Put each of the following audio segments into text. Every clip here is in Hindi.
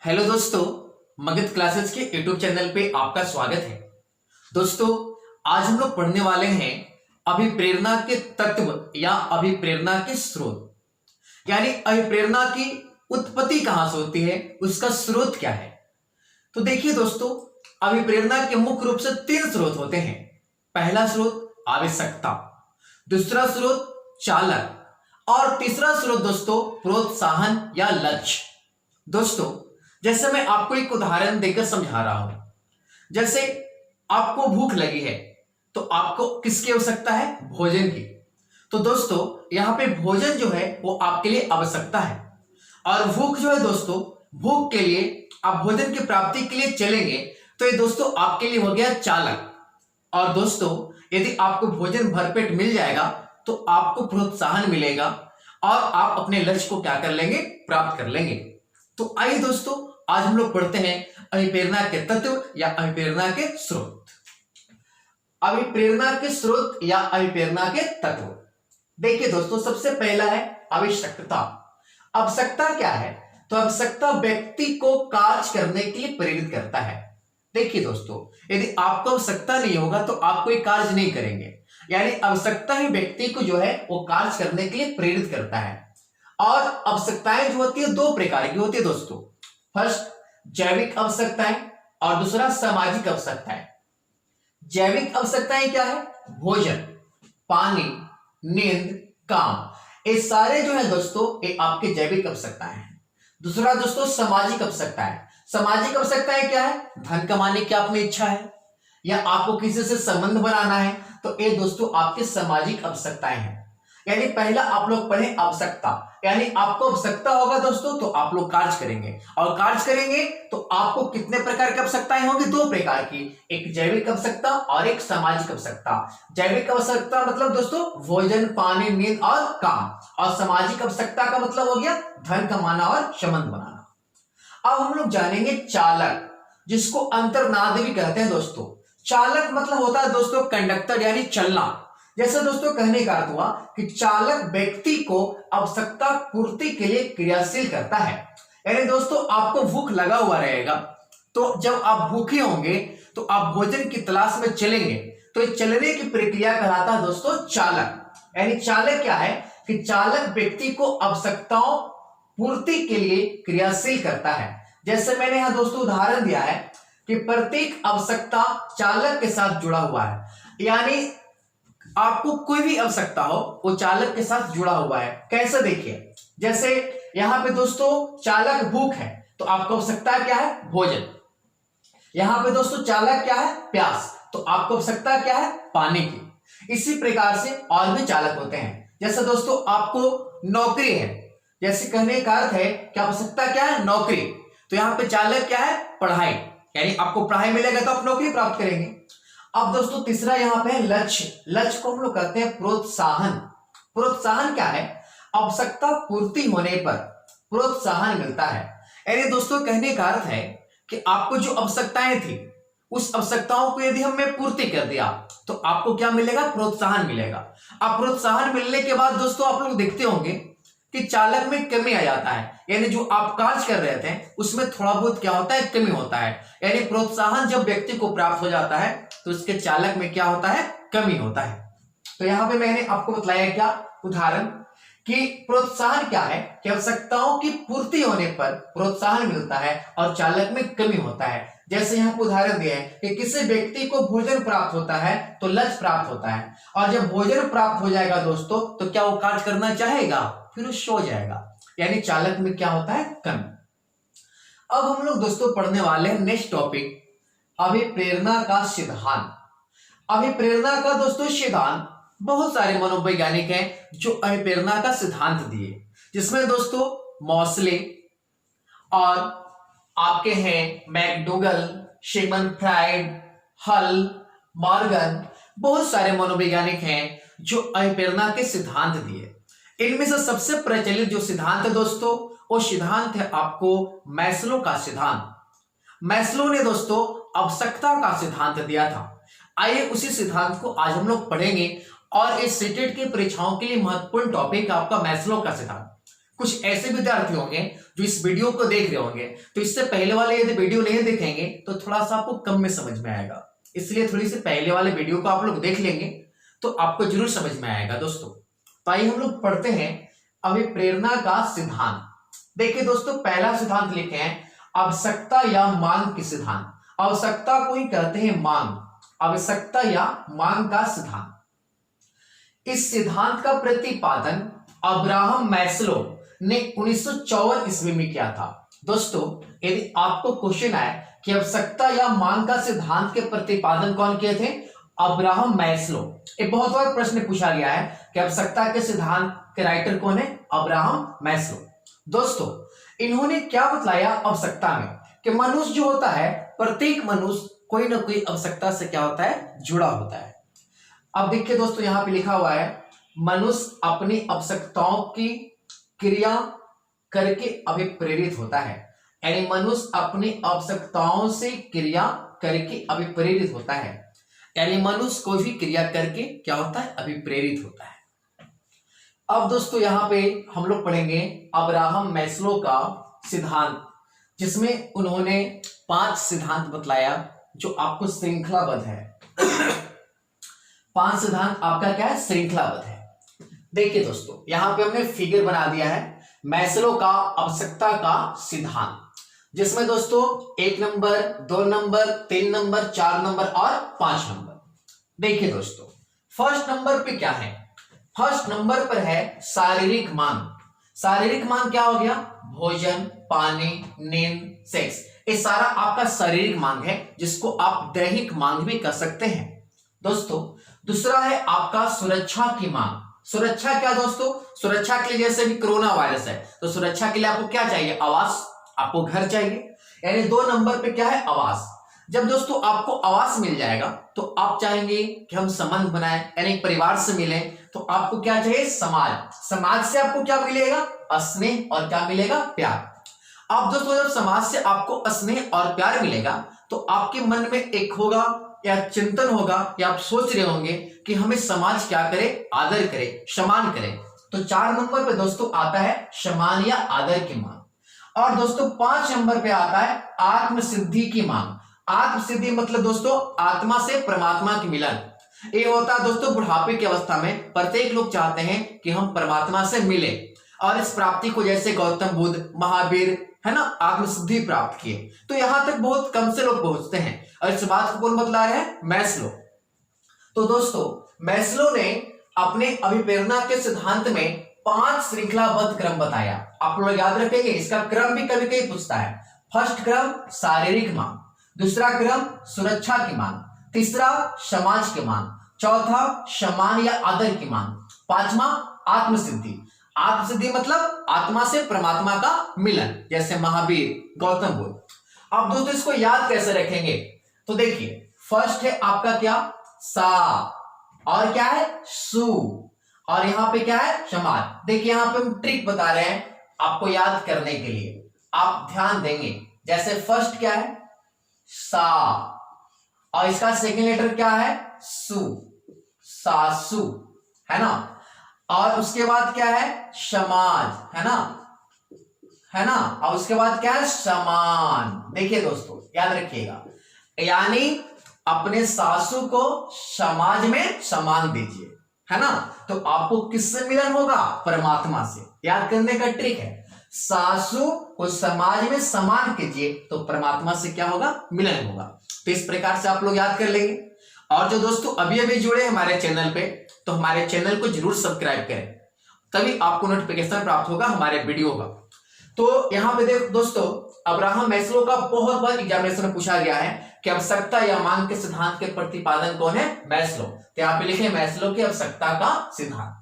हेलो दोस्तों, मगध क्लासेस के यूट्यूब चैनल पे आपका स्वागत है। दोस्तों, आज हम लोग पढ़ने वाले हैं अभिप्रेरणा के तत्व या अभिप्रेरणा के स्रोत। यानी अभिप्रेरणा की उत्पत्ति कहां से होती है, उसका स्रोत क्या है। तो देखिए दोस्तों, अभिप्रेरणा के मुख्य रूप से तीन स्रोत होते हैं। पहला स्रोत आवश्यकता, दूसरा स्रोत चालक और तीसरा स्रोत दोस्तों प्रोत्साहन या लक्ष्य। दोस्तों, जैसे मैं आपको एक उदाहरण देकर समझा रहा हूं। जैसे आपको भूख लगी है तो आपको किसकी आवश्यकता है? भोजन की। तो दोस्तों, यहां पे भोजन जो है वो आपके लिए आवश्यकता है। और भूख जो है दोस्तों, भूख के लिए आप भोजन की प्राप्ति के लिए चलेंगे तो ये दोस्तों आपके लिए हो गया चालक। और दोस्तों, यदि आपको भोजन भरपेट मिल जाएगा तो आपको प्रोत्साहन मिलेगा और आप अपने लक्ष्य को क्या कर लेंगे? प्राप्त कर लेंगे। तो आइए दोस्तों, आज हम लोग पढ़ते हैं अभिप्रेरणा के तत्व या अभिप्रेरणा के स्रोत। अभिप्रेरणा के स्रोत या अभिप्रेरणा के तत्व। देखिए दोस्तों, सबसे पहला है आवश्यकता। आवश्यकता क्या है? तो आवश्यकता व्यक्ति को कार्य करने के लिए प्रेरित करता है। देखिए दोस्तों, यदि आपको आवश्यकता नहीं होगा तो आप कोई कार्य नहीं करेंगे। यानी आवश्यकता ही व्यक्ति को जो है वो कार्य करने के लिए प्रेरित करता है। और आवश्यकताएं जो होती है दो प्रकार की होती है दोस्तों। फर्स्ट, जैविक आवश्यकताएं और दूसरा सामाजिक आवश्यकताएं। जैविक आवश्यकताएं क्या है? भोजन, पानी, नींद, काम, ये सारे जो है दोस्तों ये आपके जैविक आवश्यकताएं हैं। दूसरा दोस्तों सामाजिक आवश्यकताएं। सामाजिक आवश्यकताएं क्या है? धन कमाने की आप में इच्छा है या आपको किसी से संबंध बनाना है, तो ये दोस्तों आपके सामाजिक आवश्यकताएं हैं। यानी पहला आप लोग पढ़े आवश्यकता, यानी आपको आवश्यकता होगा दोस्तों तो आप लोग कार्य करेंगे। और कार्य करेंगे तो आपको कितने प्रकार की आवश्यकताएं होंगी? दो प्रकार की, एक जैविक आवश्यकता और एक सामाजिक आवश्यकता। जैविक आवश्यकता मतलब दोस्तों भोजन, पानी, नींद और काम। और सामाजिक आवश्यकता का मतलब हो गया धन कमाना और संबंध बनाना। अब हम लोग जानेंगे चालक, जिसको अंतर्नाद भी कहते हैं दोस्तों। चालक मतलब होता है दोस्तों कंडक्टर, यानी चलना। जैसे दोस्तों कहने का अर्थ हुआ कि चालक व्यक्ति को आवश्यकता पूर्ति के लिए क्रियाशील करता है। यानी दोस्तों आपको भूख लगा हुआ रहेगा, तो जब आप भूखे होंगे तो आप भोजन की तलाश में चलेंगे, तो ये चलने की प्रक्रिया कहलाता है दोस्तों चालक। यानी चालक क्या है कि चालक व्यक्ति को आवश्यकताओं पूर्ति के लिए क्रियाशील करता है। जैसे मैंने यहां दोस्तों उदाहरण दिया है कि प्रत्येक आवश्यकता चालक के साथ जुड़ा हुआ है। यानी आपको कोई भी आवश्यकता हो वो चालक के साथ जुड़ा हुआ है। कैसे? देखिए, जैसे यहां पे दोस्तों चालक भूख है तो आपको आवश्यकता क्या है? भोजन। यहां पे दोस्तों चालक क्या है? प्यास, तो आपको आवश्यकता क्या है? पानी की। इसी प्रकार से और भी चालक होते हैं। जैसे दोस्तों आपको नौकरी है, जैसे कहने का अर्थ है कि आवश्यकता क्या है? नौकरी। तो यहां पे चालक क्या है? पढ़ाई। यानी आपको पढ़ाई मिलेगा तो आप नौकरी प्राप्त करेंगे। अब दोस्तों तीसरा यहाँ पे है लक्ष्य। लक्ष्य को हम लोग कहते हैं प्रोत्साहन। प्रोत्साहन क्या है? आवश्यकता पूर्ति होने पर प्रोत्साहन मिलता है। यानी दोस्तों कहने का अर्थ है कि आपको जो आवश्यकताएं थी उस आवश्यकताओं को यदि हमने पूर्ति कर दिया तो आपको क्या मिलेगा? प्रोत्साहन मिलेगा। अब प्रोत्साहन मिलने के बाद दोस्तों आप लोग देखते होंगे कि चालक में कमी आ जाता है। यानी जो आप कार्य कर रहे थे उसमें थोड़ा बहुत क्या होता है? कमी होता है। यानी प्रोत्साहन जब व्यक्ति को प्राप्त हो जाता है तो उसके चालक में क्या होता है? कमी होता है। तो यहां पे मैंने आपको बताया क्या उदाहरण कि प्रोत्साहन क्या है कि आवश्यकताओं की पूर्ति होने पर प्रोत्साहन मिलता है और चालक में कमी होता है। जैसे यहाँ पर उदाहरण दिया है कि किसी व्यक्ति को भोजन प्राप्त होता है तो लक्ष्य प्राप्त होता है, और जब भोजन प्राप्त हो जाएगा दोस्तों तो क्या वो कार्य करना चाहेगा? फिर वो सो जाएगा। यानी चालक में क्या होता है? कमी। अब हम लोग दोस्तों पढ़ने वाले हैं नेक्स्ट टॉपिक, अभिप्रेरणा का सिद्धांत। अभिप्रेरणा का दोस्तों सिद्धांत, बहुत सारे मनोवैज्ञानिक हैं जो अभिप्रेरणा का सिद्धांत दिए, जिसमें दोस्तों मॉसले और आपके हैं मैकडूगल, सिगमंड फ्राइड, हल, मॉर्गन, बहुत सारे मनोवैज्ञानिक हैं जो अभिप्रेरणा के सिद्धांत दिए। इनमें से सबसे प्रचलित जो सिद्धांत है दोस्तों वो सिद्धांत है आपको मैस्लो का सिद्धांत। मैस्लो ने दोस्तों आवश्यकता का सिद्धांत दिया था। आइए उसी सिद्धांत को आज हम लोग पढ़ेंगे। और इस सीटेट की परीक्षाओं के लिए महत्वपूर्ण टॉपिक है आपका मैस्लो का सिद्धांत। कुछ ऐसे विद्यार्थी होंगे जो इस वीडियो को देख रहे होंगे, तो इससे पहले वाले यदि वीडियो नहीं देखेंगे तो थोड़ा सा आपको कम में समझ में आएगा, इसलिए थोड़ी सी पहले वाले वीडियो को आप लोग देख लेंगे तो आपको जरूर समझ में आएगा दोस्तों। तो आइए हम लोग पढ़ते हैं अभिप्रेरणा का सिद्धांत। देखिए दोस्तों, पहला सिद्धांत लिखे हैं आवश्यकता या मांग के सिद्धांत। आवश्यकता को ही कहते हैं मांग, आवश्यकता या मांग का सिद्धांत। इस सिद्धांत का प्रतिपादन अब्राहम मैस्लो ने 1954 ईस्वी में किया था। दोस्तों, यदि आपको क्वेश्चन आए कि आवश्यकता या मांग का सिद्धांत के प्रतिपादन कौन किए थे, अब्राहम मैस्लो। एक बहुत बार प्रश्न पूछा गया है कि आवश्यकता के सिद्धांत के राइटर कौन है, अब्राहम मैस्लो। दोस्तों, इन्होंने क्या बतलाया आवश्यकता में कि मनुष्य जो होता है, प्रत्येक मनुष्य कोई ना कोई आवश्यकता से क्या होता है, जुड़ा होता है। अब देखिए दोस्तों, यहां पे लिखा हुआ है मनुष्य अपनी आवश्यकताओं की क्रिया करके अभिप्रेरित होता है, यानी मनुष्य अपनी आवश्यकताओं से क्रिया करके अभिप्रेरित होता है, यानी मनुष्य कोई भी क्रिया करके क्या होता है, अभिप्रेरित होता है। अब दोस्तों यहां पे हम लोग पढ़ेंगे अब्राहम मैस्लो का सिद्धांत, जिसमें उन्होंने 5 सिद्धांत बतलाया जो आपको श्रृंखलाबद्ध है। 5 सिद्धांत आपका क्या है, श्रृंखलाबद्ध है। देखिए दोस्तों, यहां पे हमने फिगर बना दिया है मैस्लो का आवश्यकता का सिद्धांत, जिसमें दोस्तों 1 नंबर, 2 नंबर, 3 नंबर, 4 नंबर और 5 नंबर। देखिए दोस्तों, फर्स्ट नंबर पे क्या है, फर्स्ट नंबर पर है शारीरिक मांग। शारीरिक मांग क्या हो गया, भोजन, पानी, नींद, सेक्स, ये सारा आपका शारीरिक मांग है, जिसको आप दैहिक मांग भी कर सकते हैं। दोस्तों, दूसरा है आपका सुरक्षा की मांग। सुरक्षा क्या दोस्तों, सुरक्षा के लिए जैसे भी कोरोना वायरस है, तो सुरक्षा के लिए आपको क्या चाहिए, आवास, आपको घर चाहिए, यानी 2 नंबर पे क्या है, आवास। जब दोस्तों आपको आवास मिल जाएगा तो आप चाहेंगे कि हम संबंध बनाएं, यानी परिवार से मिलें, तो आपको क्या चाहिए, समाज। समाज से आपको क्या मिलेगा, स्नेह और क्या मिलेगा, प्यार। आप दोस्तों जब समाज से आपको स्नेह और प्यार मिलेगा तो आपके मन में एक होगा या चिंतन होगा या आप सोच रहे होंगे कि हमें समाज क्या करे, आदर करे, सम्मान करे। तो 4 नंबर पे दोस्तों आता है सम्मान या आदर की मांग। और दोस्तों 5 नंबर पे आता है आत्म सिद्धि की मांग। आत्म सिद्धि मतलब दोस्तों आत्मा से परमात्मा की मिलन। ये होता है दोस्तों बुढ़ापे की अवस्था में प्रत्येक लोग चाहते हैं कि हम परमात्मा से मिले, और इस प्राप्ति को जैसे गौतम बुद्ध, महावीर है ना, आत्मसिद्धि प्राप्त किए। तो यहां तक बहुत कम से लोग पहुंचते हैं, और इस बात को कौन बतला रहे हैं, मैस्लो। तो दोस्तों मैस्लो ने अपने अभिप्रेरणा के सिद्धांत में 5 श्रृंखलाबद्ध क्रम बताया। आप लोग याद रखेंगे, इसका क्रम भी कभी कभी पूछता है। फर्स्ट क्रम शारीरिक मांग, दूसरा क्रम सुरक्षा की मांग, तीसरा समाज की मांग, चौथा सम्मान या आदर की मांग, 5वां आत्मसिद्धि। आत्मसिद्धि मतलब आत्मा से परमात्मा का मिलन, जैसे महावीर, गौतम बुद्ध। अब दोस्तों इसको याद कैसे रखेंगे, तो देखिए फर्स्ट है आपका क्या, सा, और क्या है, सु, और यहां पे क्या है, समाज। देखिए यहां पे हम ट्रिक बता रहे हैं आपको याद करने के लिए, आप ध्यान देंगे। जैसे फर्स्ट क्या है, सा, और इसका सेकंड लेटर क्या है, सु, सासु, है ना। और उसके बाद क्या है, समाज, है ना, है ना। और उसके बाद क्या है, समान। देखिए दोस्तों याद रखिएगा, यानी अपने सासू को समाज में समान दीजिए, है ना। तो आपको किससे मिलन होगा, परमात्मा से। याद करने का ट्रिक है, सासू को समाज में समान कीजिए तो परमात्मा से क्या होगा, मिलन होगा। तो इस प्रकार से आप लोग याद कर लेंगे। और जो दोस्तों अभी अभी जुड़े हमारे चैनल पे, तो हमारे चैनल को जरूर सब्सक्राइब करें, तभी आपको नोटिफिकेशन प्राप्त होगा हमारे वीडियो का। तो यहां पे देखो दोस्तों, अब्राहम मैस्लो का बहुत बार एग्जामिनेशन में पूछा गया है कि आवश्यकता या मांग के सिद्धांत के प्रतिपादन कौन है, मैस्लो। तो यहाँ पे लिखे मैस्लो की आवश्यकता का सिद्धांत।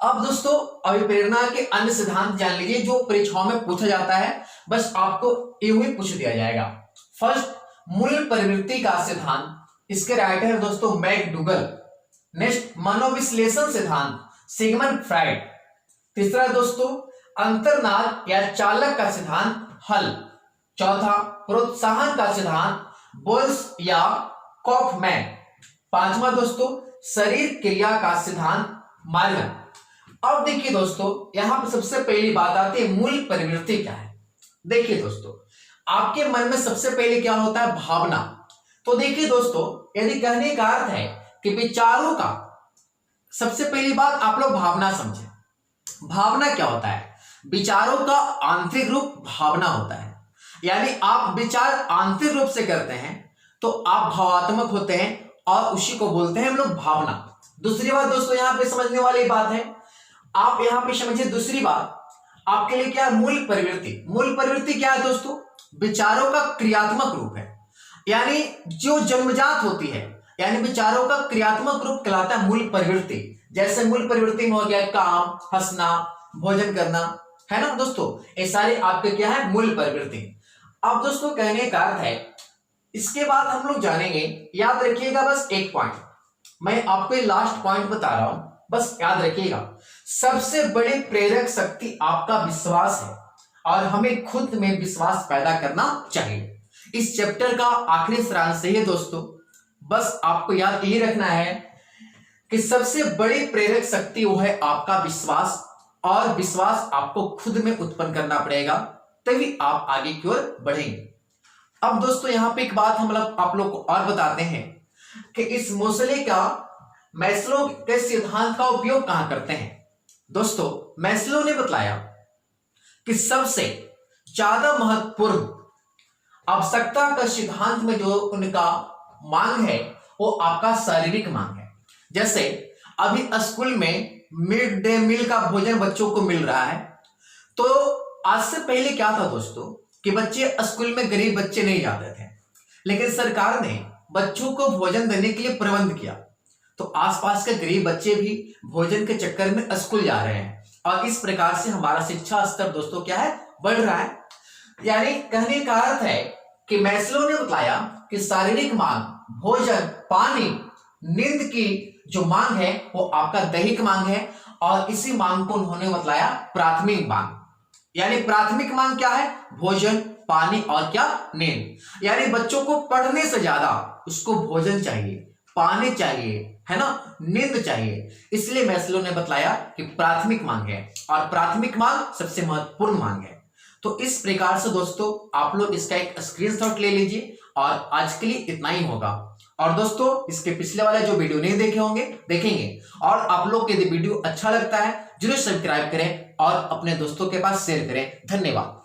अब दोस्तों अभिप्रेरणा के अन्य सिद्धांत जान लीजिए जो परीक्षाओं में पूछा जाता है, बस आपको यूं ही पूछ दिया जाएगा। फर्स्ट, मूल प्रवृत्ति का सिद्धांत, इसके राइटर है दोस्तों मैकडूगल। नेक्स्ट, मनोविश्लेषण सिद्धांत, सिगमंड फ्राइड। तीसरा दोस्तों, अंतर्नाद या चालक का सिद्धांत, हल। चौथा, प्रोत्साहन का सिद्धांत, बोल्स या कॉफमैन। 5वां दोस्तों, शरीर क्रिया का सिद्धांत, मार्गन। अब देखिए दोस्तों, यहां पर सबसे पहली बात आती है मूल प्रवृत्ति क्या है। देखिए दोस्तों, आपके मन में सबसे पहले क्या होता है, भावना। तो देखिए दोस्तों, यदि कहने का अर्थ है कि विचारों का, सबसे पहली बात आप लोग भावना समझे। भावना क्या होता है, विचारों का आंतरिक रूप भावना होता है। यानी आप विचार आंतरिक रूप से करते हैं तो आप भावात्मक होते हैं और उसी को बोलते हैं हम लोग भावना। दूसरी बात दोस्तों, यहां पे समझने वाली बात है, आप यहां पे समझिए दूसरी बात आपके लिए क्या है, मूल प्रवृत्ति। मूल प्रवृत्ति क्या है दोस्तों, विचारों का क्रियात्मक रूप है, यानी जो जन्मजात होती है, यानी विचारों का क्रियात्मक रूप कहलाता है मूल प्रवृत्ति। जैसे मूल प्रवृत्ति में हो गया काम, हंसना, भोजन करना, है ना दोस्तों, ये सारे आपके क्या है, मूल प्रवृत्ति। अब दोस्तों कहने का अर्थ है, इसके बाद हम लोग जानेंगे, याद रखिएगा बस एक पॉइंट, मैं आपको लास्ट पॉइंट बता रहा हूं, बस याद रखिएगा, सबसे बड़ी प्रेरक शक्ति आपका विश्वास है और हमें खुद में विश्वास पैदा करना चाहिए। इस चैप्टर का आखिरी सारांश है दोस्तों, बस आपको याद यही रखना है कि सबसे बड़ी प्रेरक शक्ति वो है आपका विश्वास, और विश्वास आपको खुद में उत्पन्न करना पड़ेगा, तभी आप आगे की ओर बढ़ेंगे। अब दोस्तों यहां पे एक बात हम लोग आप लोग को और बताते हैं कि इस मसले का मैस्लो के सिद्धांत का उपयोग कहां करते हैं। दोस्तों मैस्लो ने बताया कि सबसे ज्यादा महत्वपूर्ण आवश्यकता का सिद्धांत में जो उनका मांग है वो आपका शारीरिक मांग है। जैसे अभी स्कूल में मिड डे मील का भोजन बच्चों को मिल रहा है, तो आज से पहले क्या था दोस्तों कि बच्चे स्कूल में, गरीब बच्चे नहीं जाते थे, लेकिन सरकार ने बच्चों को भोजन देने के लिए प्रबंध किया, तो आसपास के गरीब बच्चे भी भोजन के चक्कर में स्कूल जा रहे हैं, और इस प्रकार से हमारा शिक्षा स्तर दोस्तों क्या है, बढ़ रहा है। यानी कहने का अर्थ है कि मैस्लो ने बताया कि शारीरिक मांग, भोजन, पानी, नींद की जो मांग है वो आपका दैहिक मांग है, और इसी मांग को उन्होंने बताया प्राथमिक मांग। यानी प्राथमिक मांग क्या है, भोजन, पानी और क्या, नींद। यानी बच्चों को पढ़ने से ज्यादा उसको भोजन चाहिए, पानी चाहिए, है ना, नींद चाहिए। इसलिए मैस्लो ने बताया कि प्राथमिक मांग है, और प्राथमिक मांग सबसे महत्वपूर्ण मांग है। तो इस प्रकार से दोस्तों आप लोग इसका एक स्क्रीनशॉट ले लीजिए, और आज के लिए इतना ही होगा। और दोस्तों इसके पिछले वाले जो वीडियो नहीं देखे होंगे देखेंगे, और आप लोग को यदि वीडियो अच्छा लगता है जरूर सब्सक्राइब करें और अपने दोस्तों के पास शेयर करें। धन्यवाद।